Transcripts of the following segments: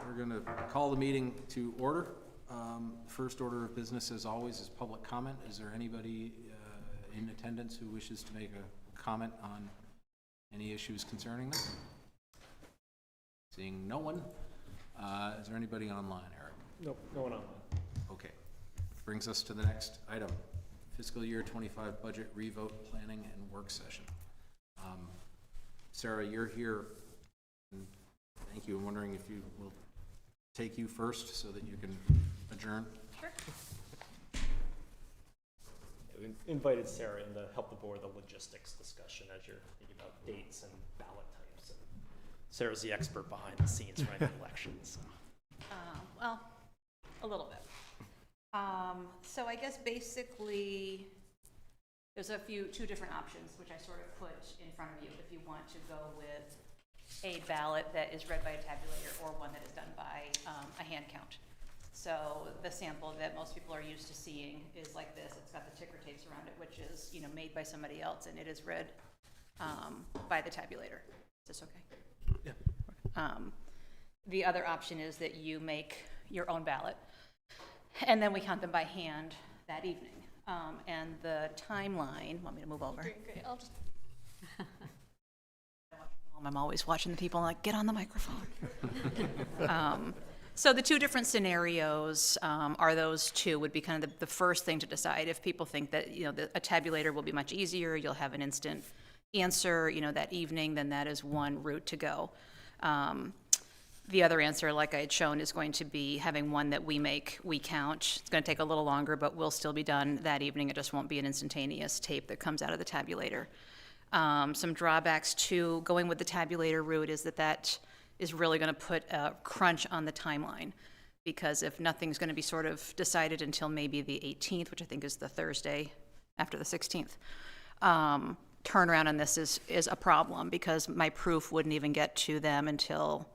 We're going to call the meeting to order. First order of business, as always, is public comment. Is there anybody in attendance who wishes to make a comment on any issues concerning them? Seeing no one. Is there anybody online, Eric? Nope, no one online. Okay. Brings us to the next item. Fiscal year 25 budget revote planning and work session. Sarah, you're here. And thank you. I'm wondering if you will take you first so that you can adjourn. Sure. We invited Sarah in to help the board with the logistics discussion as you're thinking about dates and ballot types. And Sarah's the expert behind the scenes running elections. Well, a little bit. So I guess basically there's two different options, which I sort of put in front of you if you want to go with a ballot that is read by a tabulator or one that is done by a hand count. So the sample that most people are used to seeing is like this. It's got the ticker tapes around it, which is, made by somebody else, and it is read by the tabulator. Is this okay? Yeah. The other option is that you make your own ballot, and then we count them by hand that evening. And the timeline, want me to move over? Great. I'll just... I'm always watching the people like, get on the microphone. So the two different scenarios are those two would be kind of the first thing to decide. If people think that, a tabulator will be much easier, you'll have an instant answer, that evening, then that is one route to go. The other answer, like I had shown, is going to be having one that we count. It's going to take a little longer, but will still be done that evening. It just won't be an instantaneous tape that comes out of the tabulator. Some drawbacks to going with the tabulator route is that is really going to put a crunch on the timeline, because if nothing's going to be sort of decided until maybe the 18th, which I think is the Thursday after the 16th, turnaround on this is a problem, because my proof wouldn't even get to them until,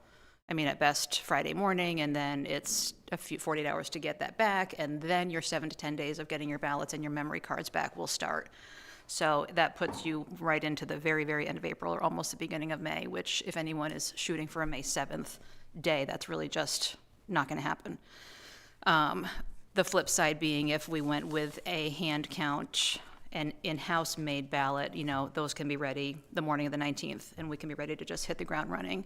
at best Friday morning, and then it's 48 hours to get that back, and then your 7 to 10 days of getting your ballots and your memory cards back will start. So that puts you right into the very, very end of April, or almost the beginning of May, which if anyone is shooting for a May 7th day, that's really just not going to happen. The flip side being, if we went with a hand count and in-house made ballot, those can be ready the morning of the 19th, and we can be ready to just hit the ground running.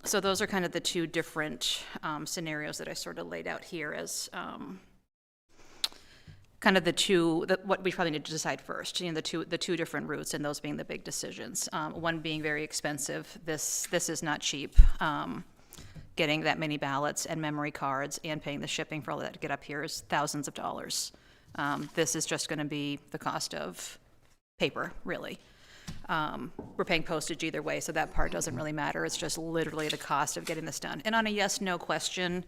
So those are kind of the two different scenarios that I sort of laid out here as kind of what we probably need to decide first. The two different routes, and those being the big decisions. One being very expensive. This is not cheap. Getting that many ballots and memory cards and paying the shipping for all that to get up here is thousands of dollars. This is just going to be the cost of paper, really. We're paying postage either way, so that part doesn't really matter. It's just literally the cost of getting this done. And on a yes/no question,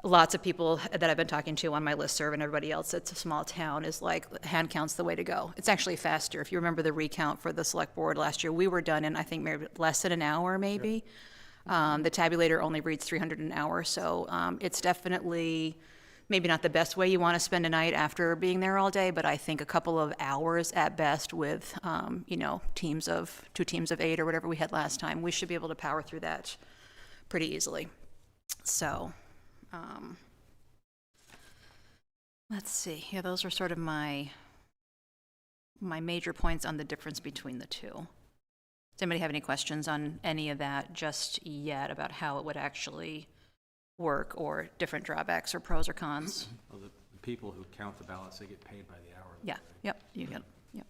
lots of people that I've been talking to on my listserv and everybody else, it's a small town, is like, hand count's the way to go. It's actually faster. If you remember the recount for the select board last year, we were done in, I think, maybe less than an hour, maybe. Yep. The tabulator only reads 300 an hour, so it's definitely maybe not the best way you want to spend a night after being there all day, but I think a couple of hours at best with, two teams of 8 or whatever we had last time, we should be able to power through that pretty easily. So, let's see. Yeah, those are sort of my major points on the difference between the two. Does anybody have any questions on any of that just yet about how it would actually work, or different drawbacks or pros or cons? Well, the people who count the ballots, they get paid by the hour. Yeah. Right? Yep. You get. Yep.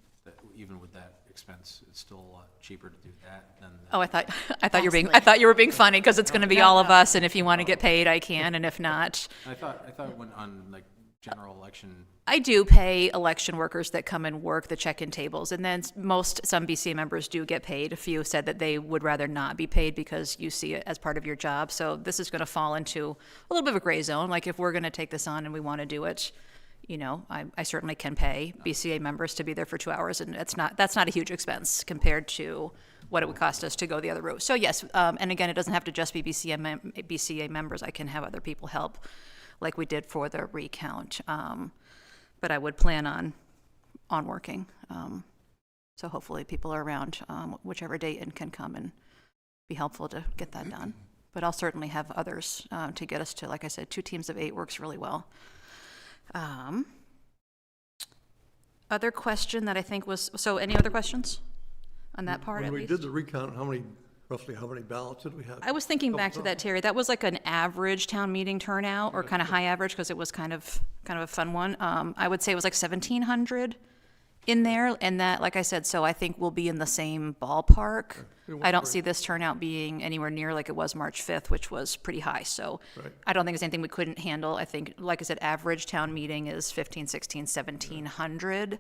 Even with that expense, it's still a lot cheaper to do that than. Oh, I thought you were being funny, because it's going to be all of us, and if you want to get paid, I can, and if not, I thought when on like general election. I do pay election workers that come and work the check-in tables, and then some BCA members do get paid. A few said that they would rather not be paid because you see it as part of your job. So this is going to fall into a little bit of a gray zone. Like, if we're going to take this on and we want to do it, I certainly can pay BCA members to be there for 2 hours, and that's not a huge expense compared to what it would cost us to go the other route. So yes, and again, it doesn't have to just be BCA members. I can have other people help, like we did for the recount. But I would plan on working. So hopefully people are around whichever date and can come and be helpful to get that done. But I'll certainly have others to get us to, like I said, 2 teams of 8 works really well. Other question that I think was, so any other questions on that part at When we least? did the recount, roughly how many ballots did we have? I was thinking back to Oh, that, Terry. That was like an average town meeting turnout, or kind of high average, because it was kind of a fun one. I would say it was like 1,700 in there, and that, like I said, so I think we'll be in the same ballpark. It went I don't great. see this turnout being anywhere near like it was March 5th, which was pretty high. So Right. I don't think it's anything we couldn't handle. I think, like I said, average town meeting is 15, 16, 1,700.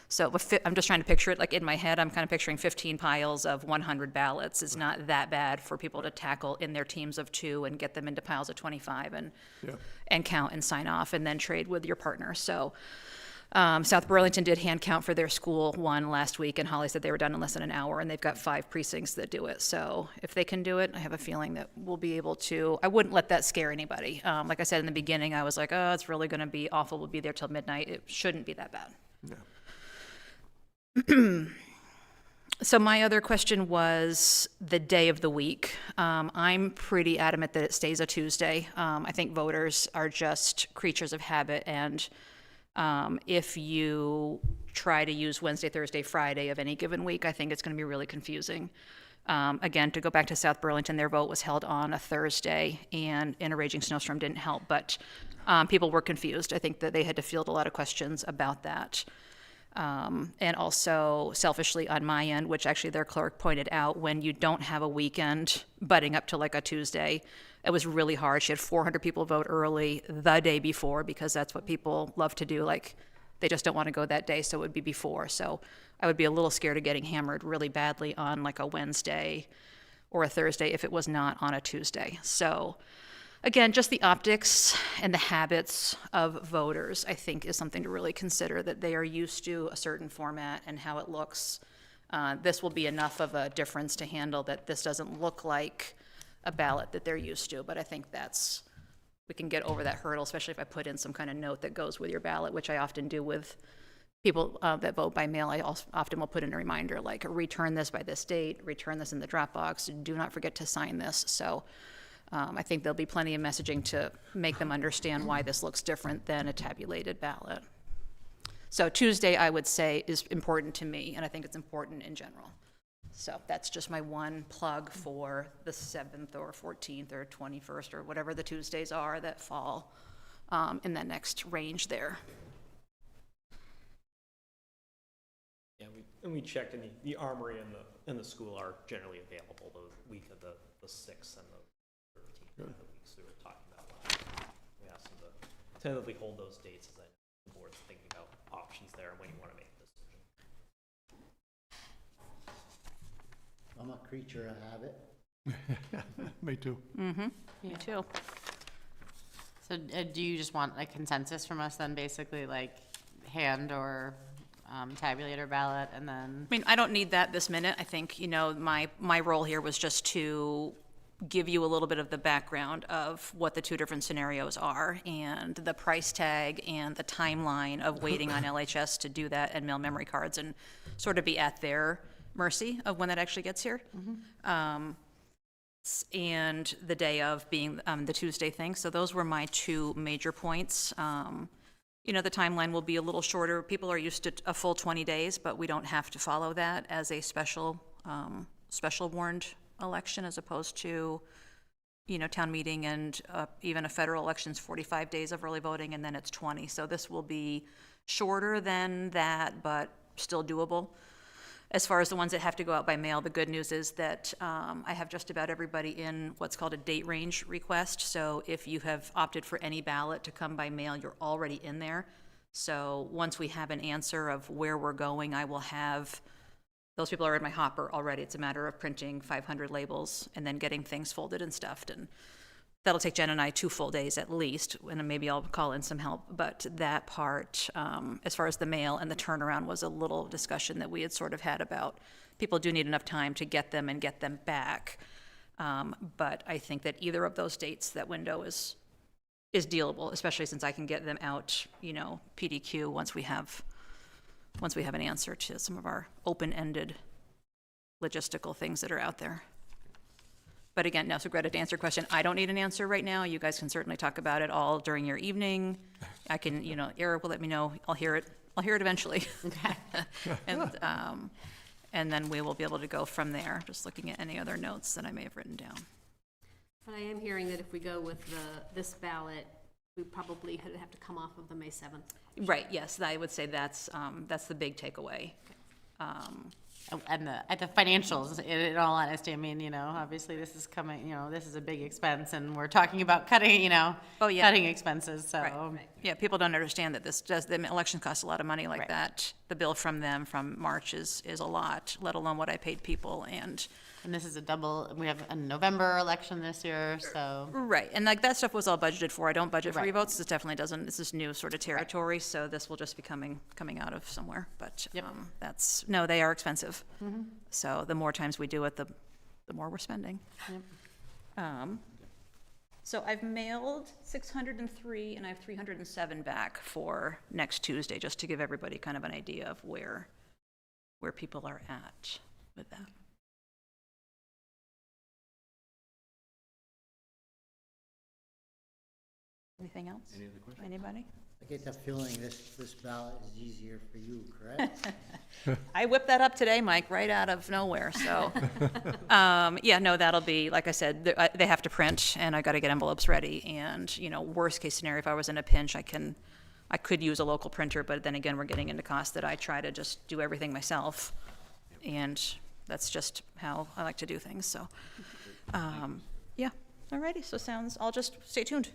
So I'm just trying to picture it, like in my head, I'm kind of picturing 15 piles of 100 ballots. It's not that bad for people to tackle in their teams of 2 and get them into piles of 25 Yeah. and count and sign off and then trade with your partner. So South Burlington did hand count for their school one last week, and Holly said they were done in less than an hour, and they've got 5 precincts that do it. So if they can do it, I have a feeling that we'll be able to. I wouldn't let that scare anybody. Like I said in the beginning, I was like, oh, it's really going to be awful. We'll be there till midnight. It shouldn't be that bad. Yeah. So my other question was the day of the week. I'm pretty adamant that it stays a Tuesday. I think voters are just creatures of habit, and if you try to use Wednesday, Thursday, Friday of any given week, I think it's going to be really confusing. Again, to go back to South Burlington, their vote was held on a Thursday, and in a raging snowstorm didn't help, but people were confused. I think that they had to field a lot of questions about that. And also selfishly on my end, which actually their clerk pointed out, when you don't have a weekend butting up to like a Tuesday, it was really hard. She had 400 people vote early the day before, because that's what people love to do. Like, they just don't want to go that day, so it would be before. So I would be a little scared of getting hammered really badly on like a Wednesday or a Thursday if it was not on a Tuesday. So again, just the optics and the habits of voters, I think, is something to really consider, that they are used to a certain format and how it looks. This will be enough of a difference to handle that this doesn't look like a ballot that they're used to, but I think we can get over that hurdle, especially if I put in some kind of note that goes with your ballot, which I often do with people that vote by mail. I also often will put in a reminder, like, return this by this date, return this in the Dropbox, do not forget to sign this. So I think there'll be plenty of messaging to make them understand why this looks different than a tabulated ballot. So Tuesday, I would say, is important to me, and I think it's important in general. So that's just my one plug for the 7th or 14th or 21st or whatever the Tuesdays are that fall in that next range there. Yeah, we checked, and the armory and the school are generally available the week of the 6th and the 13th, the weeks we were talking about last week. We asked them to tentatively hold those dates, as I know the board's thinking about options there and when you want to make a decision. I'm a creature of habit. Me too. Me too. So do you just want a consensus from us then, basically, like hand or tabulator ballot, and then? I mean, I don't need that this minute. I think, my role here was just to give you a little bit of the background of what the 2 different scenarios are, and the price tag and the timeline of waiting on LHS to do that and mail memory cards, and sort of be at their mercy of when that actually gets here. And the day of being the Tuesday thing. So those were my 2 major points. The timeline will be a little shorter. People are used to a full 20 days, but we don't have to follow that as a special warned election, as opposed to, town meeting and even a federal election's 45 days of early voting, and then it's 20. So this will be shorter than that, but still doable. As far as the ones that have to go out by mail, the good news is that I have just about everybody in what's called a date range request. So if you have opted for any ballot to come by mail, you're already in there. So once we have an answer of where we're going, I will have, those people are in my hopper already. It's a matter of printing 500 labels and then getting things folded and stuffed. And that'll take Jen and I 2 full days at least, and maybe I'll call in some help. But that part, as far as the mail and the turnaround, was a little discussion that we had sort of had about. People do need enough time to get them and get them back. But I think that either of those dates, that window is dealable, especially since I can get them out, PDQ once we have an answer to some of our open-ended logistical things that are out there. But again, no, so Greta, to answer your question, I don't need an answer right now. You guys can certainly talk about it all during your evening. I can, Eric will let me know. I'll hear it eventually. Okay. And then we will be able to go from there, just looking at any other notes that I may have written down. But I am hearing that if we go with this ballot, we probably have to come off of the May 7th. Right, yes, I would say that's the big takeaway. And the financials, in all honesty, I mean, obviously this is coming, this is a big expense, and we're talking about cutting, Oh, yeah. cutting expenses, so. Right. Yeah, people don't understand that the election costs a lot of money like Right. that. The bill from them from March is a lot, let alone what I paid people, and And this is we have a November election this year, so. right, and like that stuff was all budgeted for. I don't budget for Right. revotes. This definitely doesn't. This is new sort of territory, so this will just be coming out of somewhere. But Yep. they are expensive. So the more times we do it, the more we're spending. So I've mailed 603, and I have 307 back for next Tuesday, just to give everybody kind of an idea of where people are at with that. Anything else? Any other questions? Anybody? I get the feeling this ballot is easier for you, correct? I whipped that up today, Mike, right out of nowhere, so. Yeah, no, that'll be, like I said, they have to print, and I gotta get envelopes ready, and, worst case scenario, if I was in a pinch, I could use a local printer, but then again, we're getting into costs that I try to just do everything myself, and that's just how I like to do things, so. Yeah, alrighty, so I'll just stay tuned.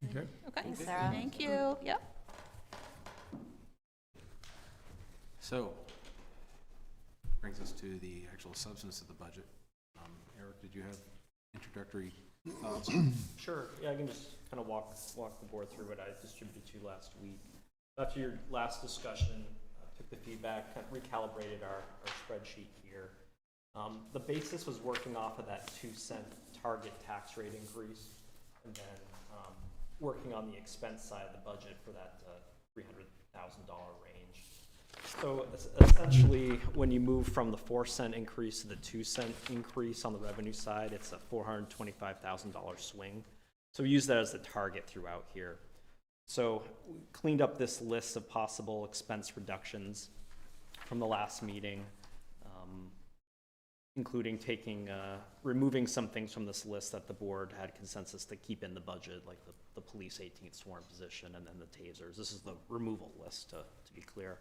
Okay. Okay. Thanks, Sarah. Thank you, yep. So, brings us to the actual substance of the budget. Eric, did you have introductory thoughts? Sure, yeah, I can just kind of walk the board through what I distributed to you last week. After your last discussion, took the feedback, kind of recalibrated our spreadsheet here. The basis was working off of that 2-cent target tax rate increase, and then working on the expense side of the budget for that $300,000 range. So essentially, when you move from the 4-cent increase to the 2-cent increase on the revenue side, it's a $425,000 swing. So we use that as the target throughout here. So we cleaned up this list of possible expense reductions from the last meeting, including removing some things from this list that the board had consensus to keep in the budget, like the police 18th sworn position and then the tasers. This is the removal list, to be clear.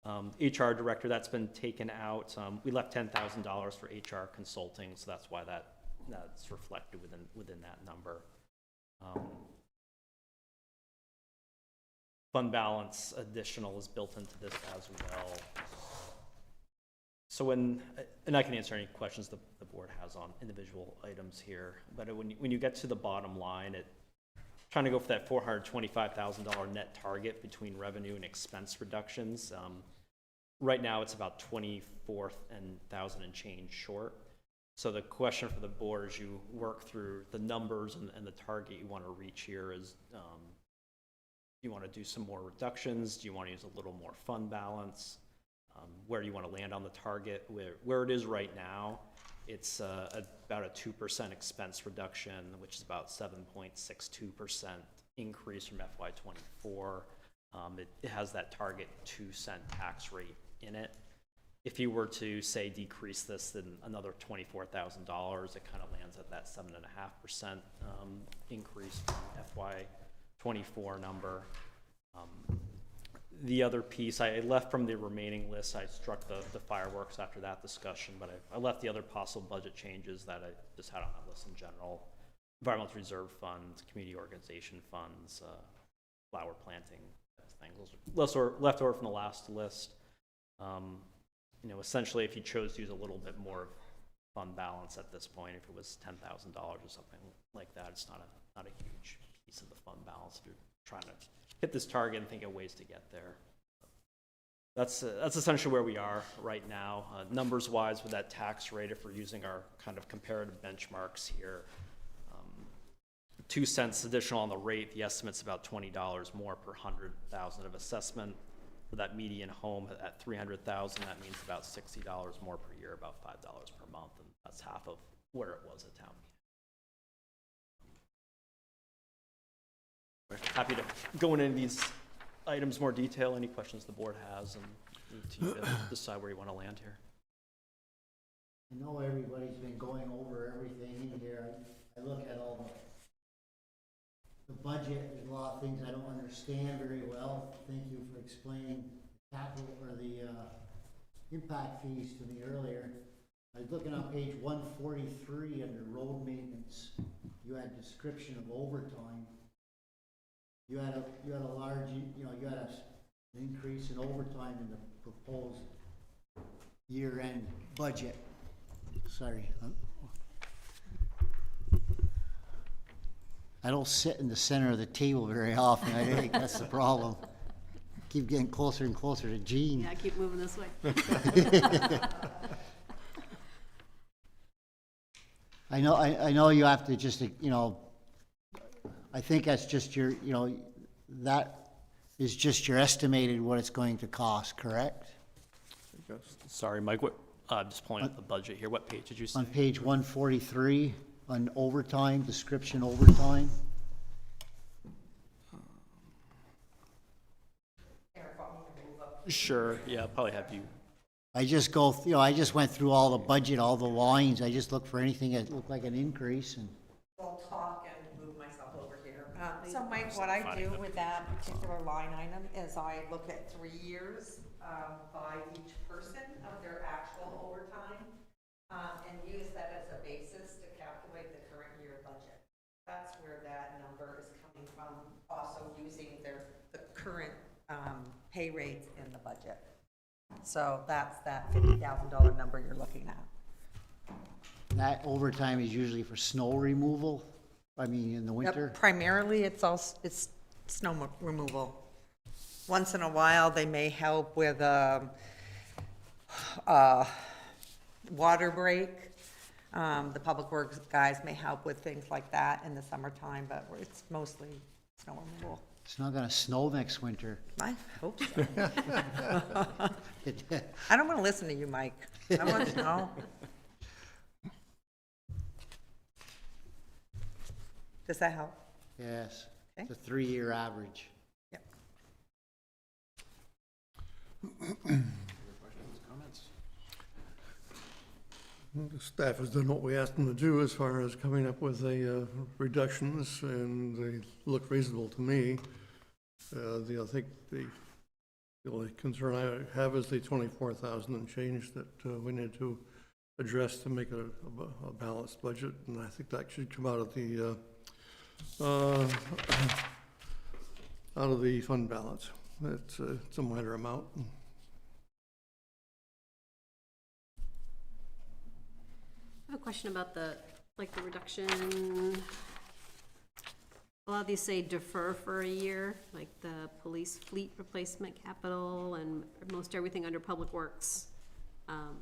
HR director, that's been taken out. We left $10,000 for HR consulting, so that's why that's reflected within that number. Fund balance additional is built into this as well. So and I can answer any questions the board has on individual items here, but when you get to the bottom line, trying to go for that $425,000 net target between revenue and expense reductions. Right now, it's about 24,000 and change short. So the question for the board as you work through the numbers and the target you want to reach here is, do you want to do some more reductions? Do you want to use a little more fund balance? Where do you want to land on the target? Where it is right now, it's about a 2% expense reduction, which is about 7.62% increase from FY24. It has that target 2-cent tax rate in it. If you were to say decrease this then another $24,000, it kind of lands at that 7.5% increase from FY24 number. The other piece I left from the remaining list, I struck the fireworks after that discussion, but I left the other possible budget changes that I just had on that list in general. Environmental Reserve Funds, community organization funds, flower planting, things. Those are left over from the last list. Essentially, if you chose to use a little bit more fund balance at this point, if it was $10,000 or something like that, it's not a huge piece of the fund balance if you're trying to hit this target and think of ways to get there. That's essentially where we are right now. Numbers-wise, with that tax rate, if we're using our kind of comparative benchmarks here, 2 cents additional on the rate, the estimate's about $20 more per 100,000 of assessment. For that median home at 300,000, that means about $60 more per year, about $5 per month, and that's half of where it was at town happy to go into these items more detail, any questions the board has, and you to decide where you want to land here. I know everybody's been going over everything in here. I look at all the budget, there's a lot of things I don't understand very well. Thank you for explaining capital or the impact fees to me earlier. I was looking on page 143 under road maintenance. You had description of overtime. You had a large, you had an increase in overtime in the proposed year-end budget. Sorry. I don't sit in the center of the table very often. I think that's the problem. Keep getting closer and closer to Gene. Yeah, keep moving this way. I know you have to just, I think that's just your, that is just your estimated what it's going to cost, correct? Sorry, Mike, just pulling up the budget here. What page did you say? On page 143, on overtime, description overtime. Sure, yeah, I'll probably have you. I just go, I just went through all the budget, all the lines. I just looked for anything that looked like an increase and. I'll talk and move myself over here. So Mike, what I do with that particular line item is I look at 3 years by each person of their actual overtime and use that as a basis to calculate the current year budget. That's where that number is coming from, also using the current pay rates in the budget. So that's that $50,000 number you're looking at. That overtime is usually for snow removal, I mean, in the winter? Yep, primarily, it's snow removal. Once in a while, they may help with water break. The public works guys may help with things like that in the summertime, but it's mostly snow removal. It's not gonna snow next winter. I hope so. I don't want to listen to you, Mike. I want to know. Does that help? Yes, Okay. it's a 3-year average. Yep. Other questions, comments? The staff has done what we asked them to do as far as coming up with a reductions, and they look reasonable to me. I think the only concern I have is the 24,000 and change that we need to address to make a balanced budget, and I think that should come out of the fund balance. It's a minor amount. I have a question about the reduction. A lot of these say defer for a year, like the police fleet replacement capital and most everything under public works. I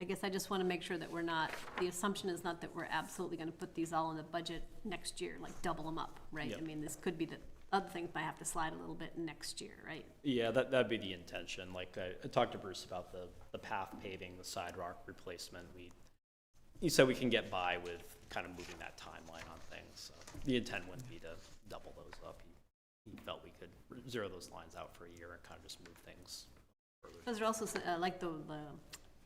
guess I just want to make sure that we're not, the assumption is not that we're absolutely going to put these all in the budget next year, like double them up, right? Yep. I mean, this could be that other things might have to slide a little bit next year, right? Yeah, that'd be the intention. Like I talked to Bruce about the path paving, the sidewalk replacement. He said we can get by with kind of moving that timeline on things. So the intent wouldn't be to double those up. He felt we could zero those lines out for a year and kind of just move things further. Because there also, like when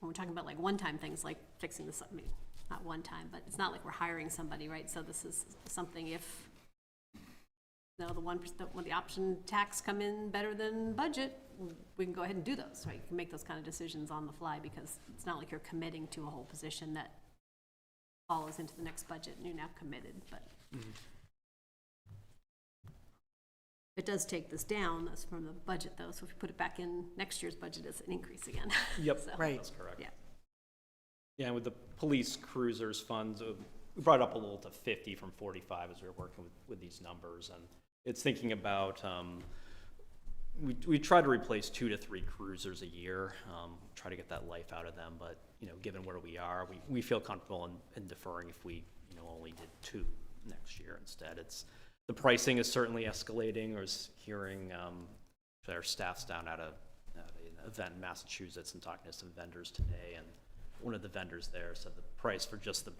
we're talking about like one-time things, like fixing this, I mean, not one time, but it's not like we're hiring somebody, right? So this is something if, the 1%, when the option tax come in better than budget, we can go ahead and do those, right? You can make those kind of decisions on the fly because it's not like you're committing to a whole position that follows into the next budget and you're now committed, but. It does take this down, that's from the budget though, so if we put it back in next year's budget, it's an increase again. Yep, So, Right. that's correct. Yeah. Yeah, and with the police cruisers funds, we brought up a little to 50 from 45 as we were working with these numbers, and it's thinking about, we try to replace 2 to 3 cruisers a year, try to get that life out of them, but, given where we are, we feel comfortable in deferring if we, only did 2 next year instead. The pricing is certainly escalating. I was hearing our staff's down at an event in Massachusetts and talking to some vendors today, and one of the vendors there said the price for just the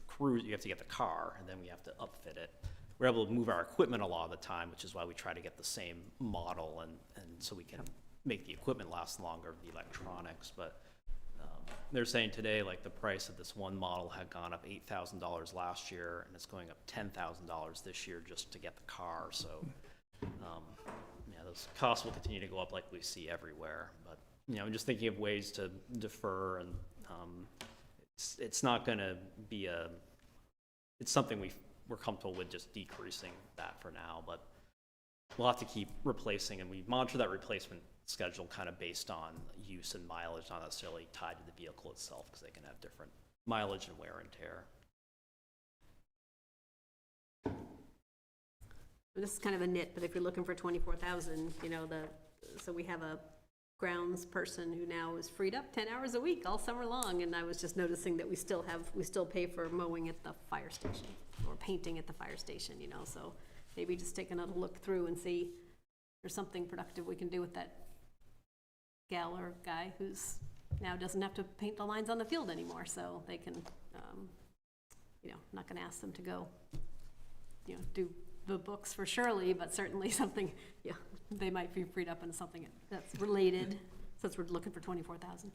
cruise, you have to get the car, and then we have to upfit it. we're able to move our equipment a lot of the time, which is why we try to get the same model and so we can make the equipment last longer, the electronics. But they're saying today, like, the price of this one model had gone up $8,000 last year, and it's going up $10,000 this year just to get the car. So, yeah, those costs will continue to go up like we see everywhere. But, you know, I'm just thinking of ways to defer, and it's not going to be it's something we're comfortable with just decreasing that for now, but we'll have to keep replacing, and we monitor that replacement schedule kind of based on use and mileage, not necessarily tied to the vehicle itself, because they can have different mileage and wear and tear. This is kind of a nit, but if you're looking for 24,000, you know, so we have a grounds person who now is freed up 10 hours a week all summer long, and I was just noticing that we still pay for mowing at the fire station or painting at the fire station, you know, so maybe just take another look through and see if there's something productive we can do with that gal or guy who's now doesn't have to paint the lines on the field anymore, so they can, you know, not gonna ask them to go, you know, do the books for Shirley, but certainly something, yeah, they might be freed up into something that's related, since we're looking for 24,000.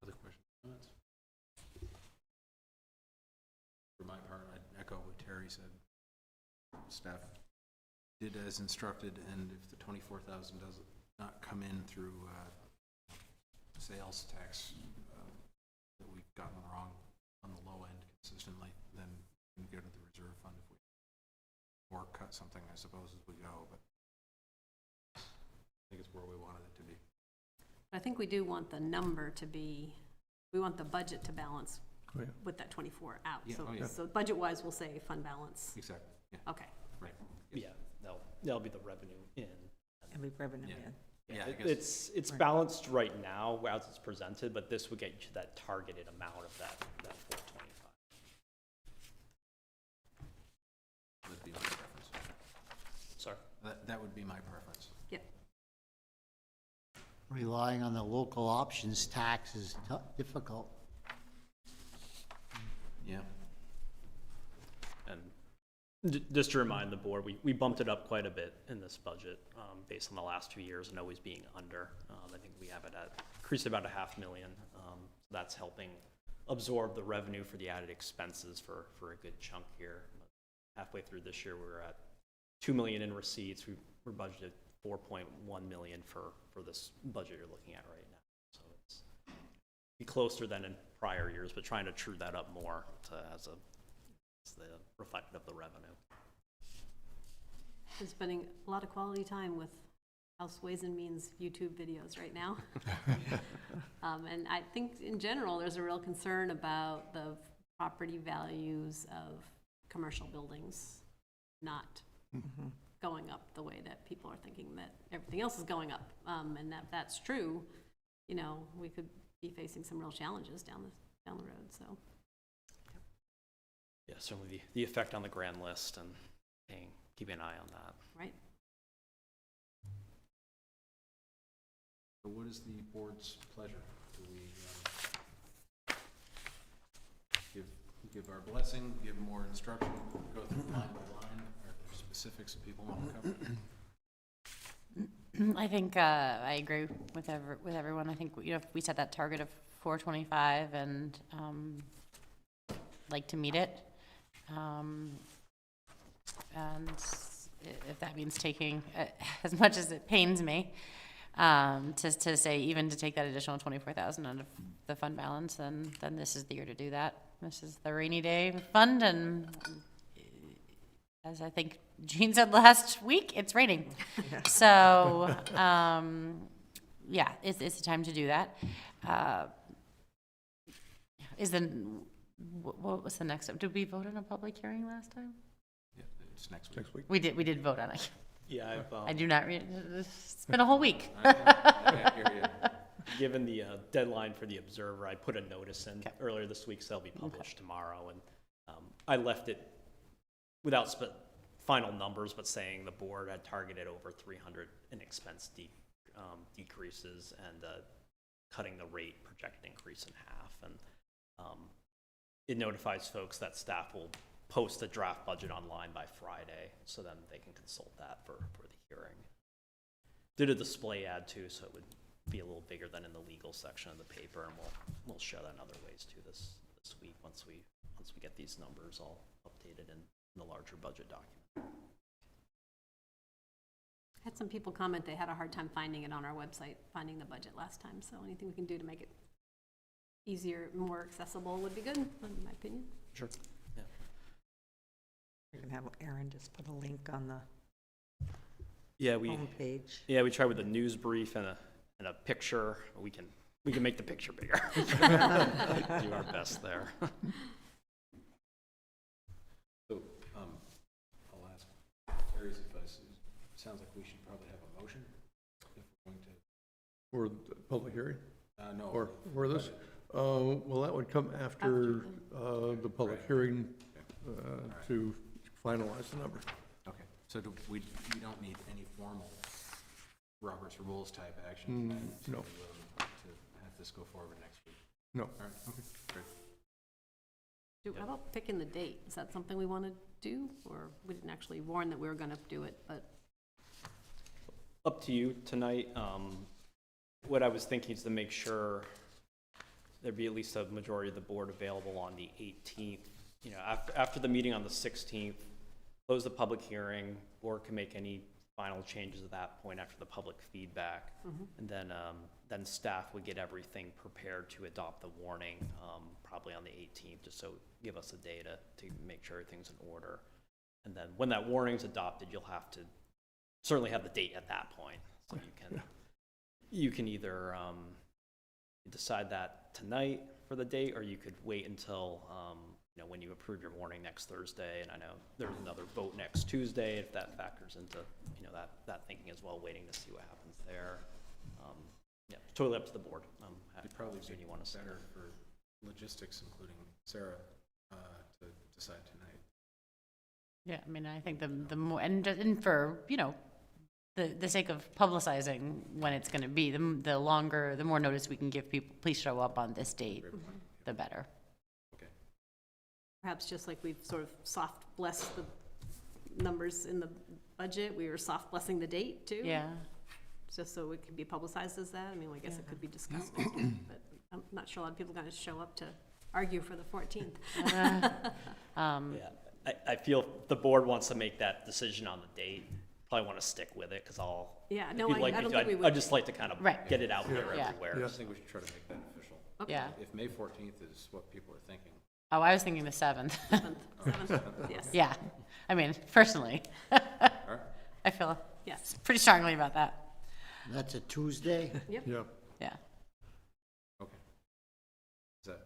Other questions, comments? For my part, I'd echo what Terry said. Staff did as instructed, and if the 24,000 does not come in through sales tax that we've gotten wrong on the low end consistently, then we can go to the reserve fund if we, or cut something, I suppose, as we go, but I think it's where we wanted it to be. I think we do want the number to be, we want the budget to balance Oh, yeah. with that 24 out. Yeah, So, oh, yeah. so budget-wise, we'll say fund balance. Exactly, yeah, Okay. right. Yeah, that'll be the revenue in. And we revenue Yeah. in. Yeah, I It- guess. it's balanced right now as it's presented, but this would get you to that targeted amount of that 425. That'd be my preference. Sorry. That would be my preference. Yep. Relying on the local options tax is difficult. Yeah. And just to remind the board, we bumped it up quite a bit in this budget based on the last 2 years and always being under. I think we have it at increased about $500,000. That's helping absorb the revenue for the added expenses for a good chunk here. Halfway through this year, we're at $2 million in receipts. We're budgeted $4.1 million for this budget you're looking at right now. So it's be closer than in prior years, but trying to true that up more as the reflective of the revenue. I'm spending a lot of quality time with House Ways and Means YouTube videos right now. And I think in general, there's a real concern about the property values of commercial buildings not going up the way that people are thinking that everything else is going up. And that's true, you know, we could be facing some real challenges down the road, so. Yeah, certainly the effect on the grand list and keeping an eye on that. Right. So what is the board's pleasure? Do we give our blessing, give more instruction, go through line by line? Are there specifics that people want to cover? I think I agree with everyone. I think, you know, if we set that target of 425 and like to meet it. And if that means taking, as much as it pains me, to say, even to take that additional 24,000 out of the fund balance, then this is the year to do that. This is the rainy day fund, and as I think Jean said last week, it's raining. So, yeah, it's the time to do that. What was the next step? Did we vote on a public hearing last time? Yeah, it's next week. Next week. We did vote on it. Yeah, I do not read, it's been a whole week. I hear you. given the deadline for the Observer, I put a notice in earlier this week, so they'll be published tomorrow. And I left it without final numbers, but saying the board had targeted over 300 in expense decreases and cutting the rate projected increase in half. And It notifies folks that staff will post the draft budget online by Friday, so then they can consult that for the hearing. Did a display ad too, so it would be a little bigger than in the legal section of the paper, and we'll show that in other ways too this week once we get these numbers all updated in the larger budget document. Had some people comment they had a hard time finding it on our website, finding the budget last time, so anything we can do to make it easier, more accessible would be good, in my opinion. Sure. Yeah. You can have Aaron just put a link on the Yeah, homepage. we try with a news brief and a picture. We can make the picture bigger. Do our best there. So, I'll ask Terry's advice. It sounds like we should probably have a motion if we're going to. For the public hearing, No. or for this? Well, that would come after the public hearing to finalize the number. Okay, so we don't need any formal Robert's Rules type action tonight no. to have this go forward next week? No. All right, okay, great. How about picking the date? Is that something we want to do, or we didn't actually warn that we were going to do it, but? Up to you tonight. What I was thinking is to make sure there'd be at least a majority of the board available on the 18th. You know, after the meeting on the 16th, close the public hearing, board can make any final changes at that point after the public feedback. And then staff would get everything prepared to adopt the warning, probably on the 18th, just so give us a day to make sure everything's in order. And then when that warning's adopted, you'll have to certainly have the date at that point. So you can either decide that tonight for the date, or you could wait until when you approve your warning next Thursday. And I know there's another vote next Tuesday, if that factors into that thinking as well, waiting to see what happens there. Yeah, totally up to the board. It'd probably be you want to better for logistics, including Sarah, to decide tonight. Yeah, I mean, I think the more, and for, the sake of publicizing when it's going to be, the more notice we can give people, please show up on this date, the better. Okay. Perhaps just like we've sort of soft blessed the numbers in the budget, we were soft blessing the date too. Yeah. Just so it could be publicized as that. I mean, I guess it could be discussed, but I'm not sure a lot of people are going to show up to argue for the 14th. Yeah, I feel the board wants to make that decision on the date. Probably want to stick with it, because Yeah, if no, you'd I like don't to, think we would. I'd just like to kind of Right. get it out there Yeah. everywhere. I just think we should try to make that official. Yeah. If May 14th is what people are thinking. Oh, I was thinking the 7th. 7th, yes. Yeah. I mean, personally, All right. I feel Yes, pretty strongly about that. That's a Tuesday? Yeah. Yeah. Okay. Is that,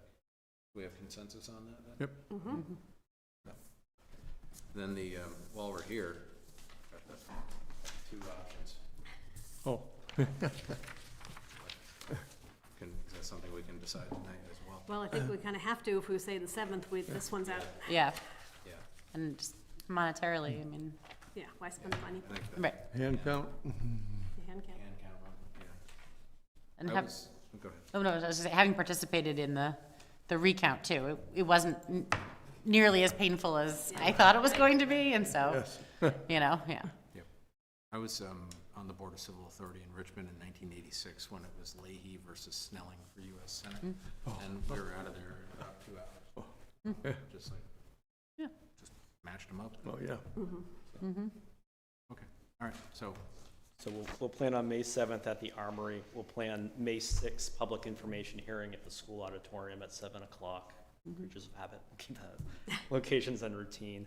we have consensus on that then? Yep. Then while we're here, got the two options. Oh, Is that something we can decide tonight as well? well, I think we kind of have to if we say the 7th, this one's out. Yeah. Yeah. And just monetarily, I mean, Yeah, why spend the money? I think that right. hand count. The hand count. can count on, yeah. And Go ahead. oh no, I was just saying, having participated in the recount too, it wasn't nearly as painful as I thought it was going to be, and so, Yes. yeah. Yep. I was on the Board of Civil Authority in Richmond in 1986 when it was Leahy versus Snelling for U.S. Senate. And we were out of there in about 2 hours. Just like, just matched them up. Oh, yeah. Okay, all right, so, So we'll plan on May 7th at the Armory. We'll plan May 6th public information hearing at the school auditorium at 7 o'clock. Creatures of habit, keep the locations and routine.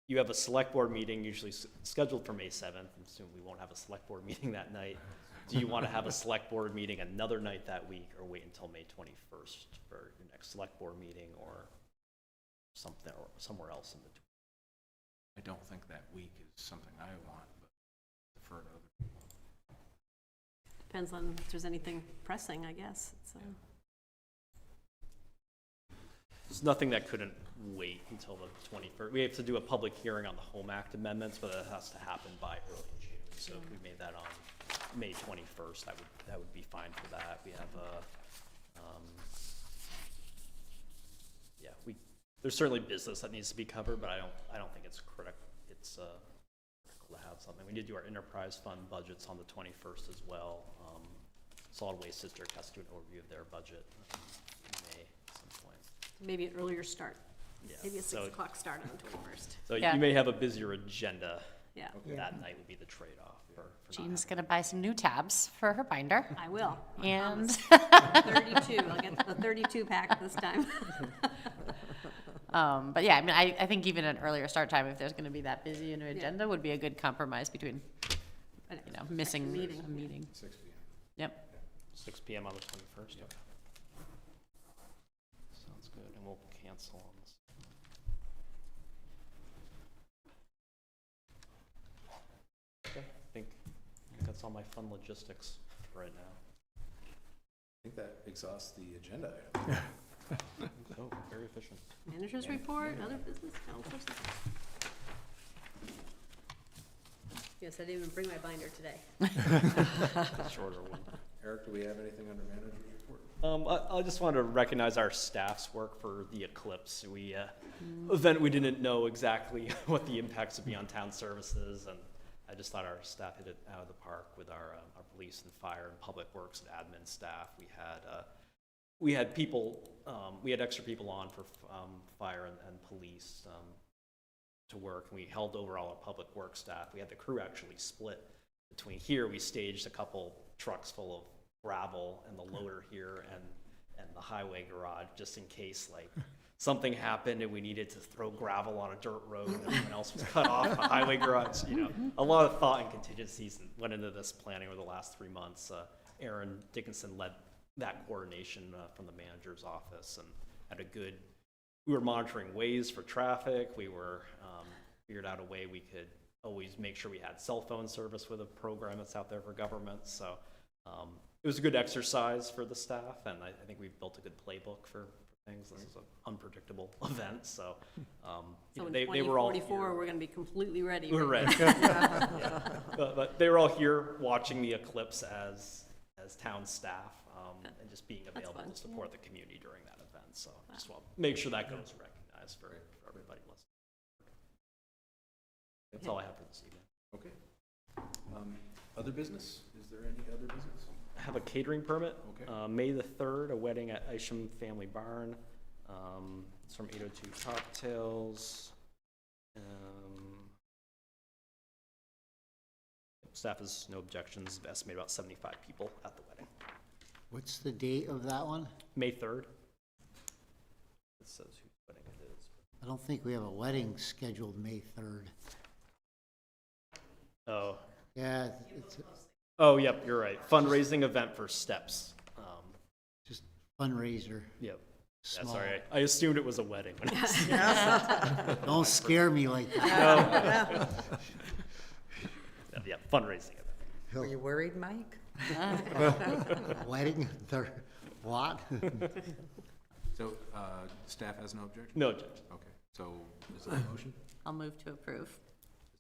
You have a select board meeting usually scheduled for May 7th. I'm assuming we won't have a select board meeting that night. Do you want to have a select board meeting another night that week, or wait until May 21st for your next select board meeting, or something, or somewhere else in between? I don't think that week is something I want, but defer to other people. Depends on if there's anything pressing, I guess. So. There's nothing that couldn't wait until the 21st. We have to do a public hearing on the Home Act amendments, but it has to happen by early June. So if we made that on May 21st, that would be fine for that. We have there's certainly business that needs to be covered, but I don't think it's critical to have something. We need to do our enterprise fund budgets on the 21st as well. Solid Waste District has to do an overview of their budget in May at some point. Maybe an earlier start. Yeah, Maybe a so- 6 o'clock start on the 21st. So Yeah. you may have a busier agenda. Yeah, That night would be the trade-off for not Jean's gonna buy some new tabs for her binder. I will. I And, promise. 32, I'll get the 32 pack this time. but yeah, I mean, I think even an earlier start time, if there's gonna be that busy in an agenda, would be a good compromise between, you know, missing a meeting. 6 p.m. Yep. 6 p.m. on the 21st. Okay. Sounds good, and we'll cancel on this. Okay, I think that's all my fun logistics for right now. I think that exhausts the agenda. So, very efficient. Manager's report, other business, council. Yes, I didn't even bring my binder today. Shorter one. Eric, do we have anything under manager's report? I just wanted to recognize our staff's work for the eclipse. Event we didn't know exactly what the impacts would be on town services, and I just thought our staff hit it out of the park with our police and fire and public works and admin staff. We had people, we had extra people on for fire and police to work, and we held over all our public works staff. We had the crew actually split between here. We staged a couple trucks full of gravel and the loader here and the highway garage, just in case like something happened and we needed to throw gravel on a dirt road and everyone else was cut off. The highway garage, you know, a lot of thought and contingencies went into this planning over the last 3 months. Aaron Dickinson led that coordination from the manager's office and had we were monitoring ways for traffic. We were figured out a way we could always make sure we had cell phone service with a program that's out there for government. So it was a good exercise for the staff, and I think we've built a good playbook for things. This is an unpredictable event, so So in they were all 2044, here. we're gonna be completely ready. We were right? ready. Yeah. But they were all here watching the eclipse as town staff and just being available fun. to support the community during that event. So just want to make sure that goes recognized for everybody listening. That's all I have for this evening. Okay. Other business? Is there any other business? I have a catering permit. Okay. May the 3rd, a wedding at Isham Family Barn. It's from 802 Cocktails. Staff has no objections. Estimate about 75 people at the wedding. What's the date of that one? May 3rd. It says whose wedding it is. I don't think we have a wedding scheduled May 3rd. Oh. Yeah, it's Oh, yep, you're right. Fundraising event for Steps. just fundraiser. Yep. Yeah, Small. sorry. I assumed it was a wedding. When I was- Don't scare me like that. yeah, fundraising event. Were you worried, Mike? Wedding, what? So, staff has no objection? No objection. Okay, so is there a motion? I'll move to approve. Is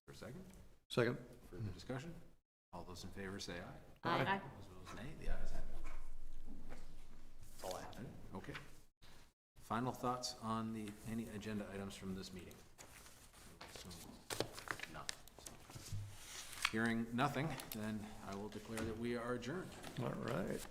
there a second? Second. Further discussion? All those in favor say aye. Aye. Those opposed, nay. The ayes have it. That's all I have. Okay. Final thoughts on any agenda items from this meeting? None. Hearing nothing, then I will declare that we are adjourned. All right.